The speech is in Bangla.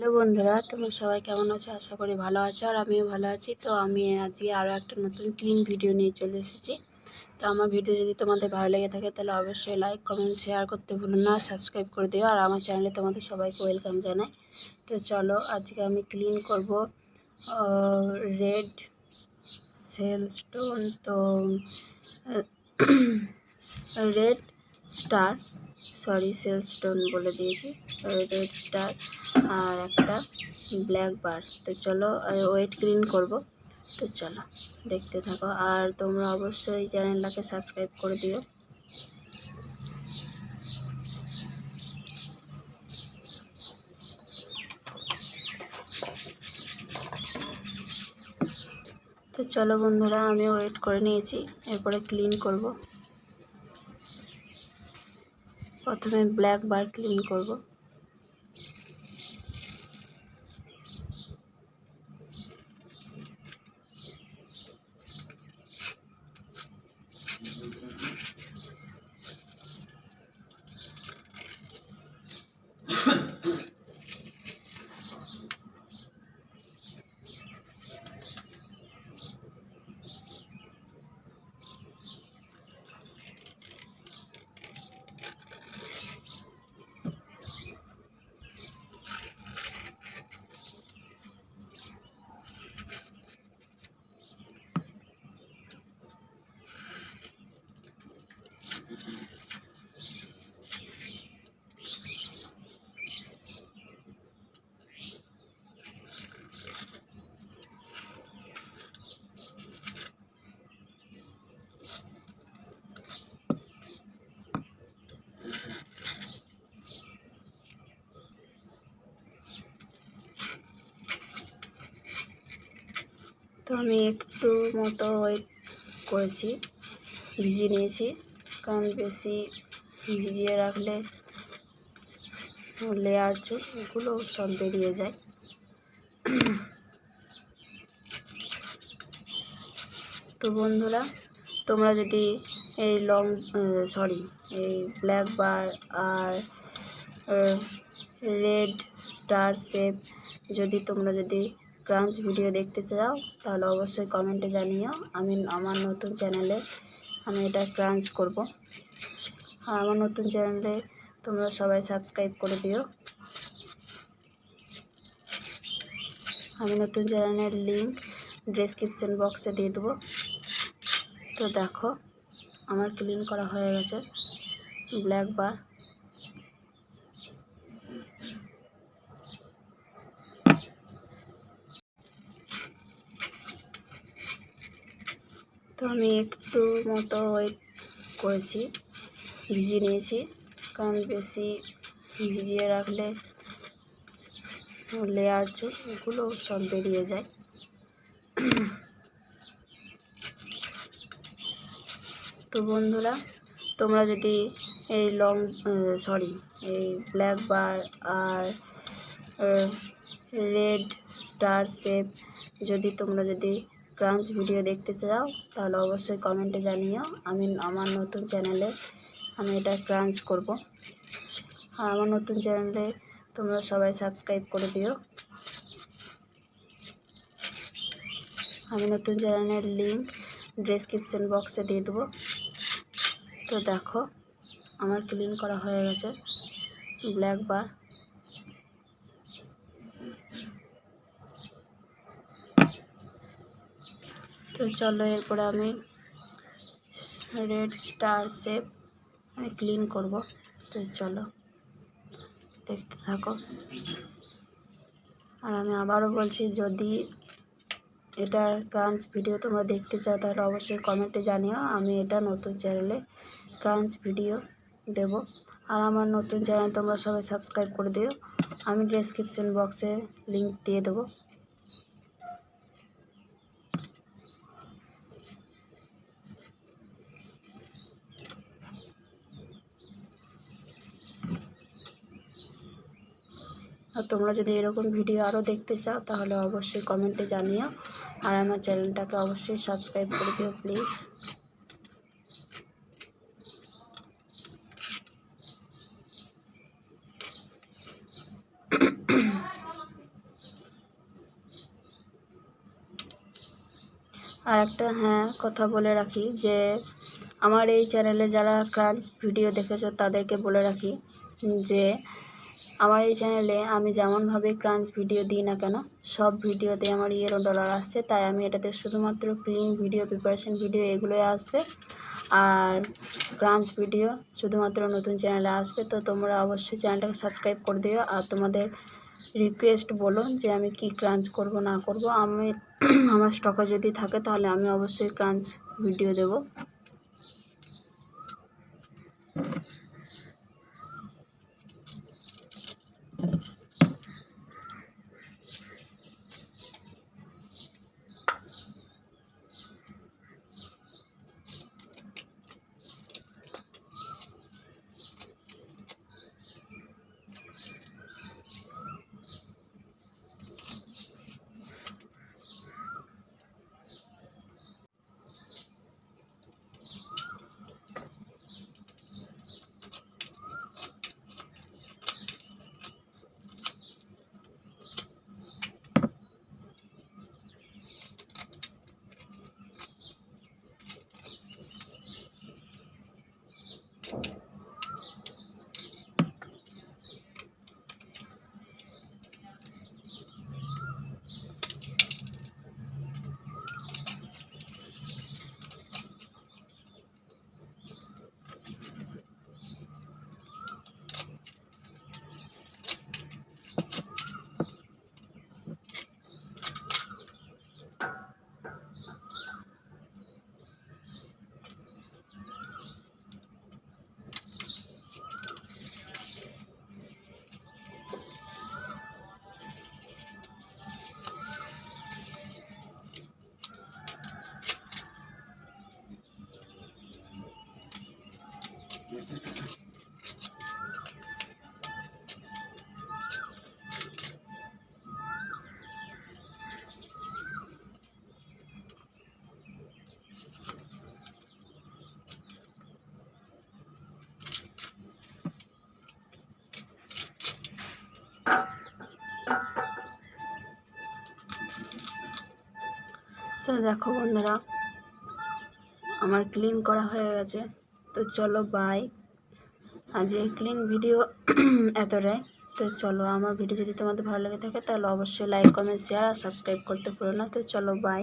হ্যালো বন্ধুরা, তোমরা সবাই কেমন আছো? আশা করি ভালো আছো আর আমিও ভালো আছি। তো আমি আজকে আরও একটা নতুন ক্লিন ভিডিও নিয়ে চলে এসেছি। তো আমার ভিডিও যদি তোমাদের ভালো লেগে থাকে তাহলে অবশ্যই লাইক কমেন্ট শেয়ার করতে ভুলো না, সাবস্ক্রাইব করে দিও। আর আমার চ্যানেলে তোমাদের সবাইকে ওয়েলকাম জানাই। তো চলো, আজকে আমি ক্লিন করব রেড সেলস্টোন। তো রেড স্টার, সেলস্টোন বলে দিয়েছি, রেড স্টার আর একটা ব্ল্যাক বার। তো চলো ওয়েট ক্লিন করব। তো চলো দেখতে থাকো, আর তোমরা অবশ্যই চ্যানেলটাকে সাবস্ক্রাইব করে দিও। তো চলো বন্ধুরা, আমি ওয়েট করে নিয়েছি, এরপরে ক্লিন করব। প্রথমে ব্ল্যাক বার ক্লিন করব। তো আমি একটু মতো ওয়েট করেছি, ভিজিয়ে নিয়েছি, কারণ বেশি ভিজিয়ে রাখলে লেয়ার এগুলো সব বেরিয়ে যায়। তো বন্ধুরা, তোমরা যদি এই এই ব্ল্যাক বার আর রেড স্টার শেপ যদি ক্রাঞ্চ ভিডিও দেখতে চাও তাহলে অবশ্যই কমেন্টে জানিও। আমার নতুন চ্যানেলে আমি এটা ক্রাঞ্চ করব। আর আমার নতুন চ্যানেলে তোমরা সবাই সাবস্ক্রাইব করে দিও। আমি নতুন চ্যানেলের লিঙ্ক ডেসক্রিপশন বক্সে দিয়ে দেবো। তো দেখো, আমার ক্লিন করা হয়ে গেছে ব্ল্যাক বার। তো আমি একটু মতো ওয়েট করেছি, ভিজিয়ে নিয়েছি, কারণ বেশি ভিজিয়ে রাখলে লেয়ার এগুলো সব বেরিয়ে যায়। তো বন্ধুরা, তোমরা যদি এই এই ব্ল্যাক বার আর রেড স্টার শেপ যদি ক্রাঞ্চ ভিডিও দেখতে চাও তাহলে অবশ্যই কমেন্টে জানিও। আমার নতুন চ্যানেলে আমি এটা ক্রাঞ্চ করব। আর আমার নতুন চ্যানেলে তোমরা সবাই সাবস্ক্রাইব করে দিও। আমি নতুন চ্যানেলের লিঙ্ক ডেসক্রিপশন বক্সে দিয়ে দেবো। তো দেখো, আমার ক্লিন করা হয়ে গেছে ব্ল্যাক বার। তো চলো, এরপরে আমি রেড স্টার শেপ আমি ক্লিন করব। তো চলো দেখতে থাকো। আর আমি আবারও বলছি, যদি এটার ক্রাঞ্চ ভিডিও তোমরা দেখতে চাও তাহলে অবশ্যই কমেন্টে জানিও। আমি এটা নতুন চ্যানেলে ক্রাঞ্চ ভিডিও দেব। আর আমার নতুন চ্যানেল তোমরা সবাই সাবস্ক্রাইব করে দিও। আমি ডেসক্রিপশন বক্সে লিঙ্ক দিয়ে দেবো। আর তোমরা যদি এরকম ভিডিও আরও দেখতে চাও তাহলে অবশ্যই কমেন্টে জানিও। আর আমার চ্যানেলটাকে অবশ্যই সাবস্ক্রাইব করে দিও প্লিজ। আর একটা কথা বলে রাখি যে আমার এই চ্যানেলে যারা ক্রাঞ্চ ভিডিও দেখেছো তাদেরকে বলে রাখি যে আমার এই চ্যানেলে আমি যেমনভাবে ক্রাঞ্চ ভিডিও দিই না কেন, সব ভিডিওতে আমার ইয়েলো ডলার আসছে। তাই আমি এটাতে শুধুমাত্র ক্লিন ভিডিও, প্রিপারেশন ভিডিও এগুলোই আসবে। আর ক্রাঞ্চ ভিডিও শুধুমাত্র নতুন চ্যানেলে আসবে। তো তোমরা অবশ্যই চ্যানেলটাকে সাবস্ক্রাইব করে দিও। আর তোমাদের রিকোয়েস্ট বলো যে আমি কি ক্রাঞ্চ করব না করব। আমি আমার স্টকে যদি থাকে তাহলে আমি অবশ্যই ক্রাঞ্চ ভিডিও দেব। তো দেখো বন্ধুরা, আমার ক্লিন করা হয়ে গেছে। তো চলো বাই। আজ এই ক্লিন ভিডিও এতটাই। তো চলো, আমার ভিডিও যদি তোমাদের ভালো লেগে থাকে তাহলে অবশ্যই লাইক, কমেন্ট, শেয়ার আর সাবস্ক্রাইব করতে ভুলো না। তো চলো বাই।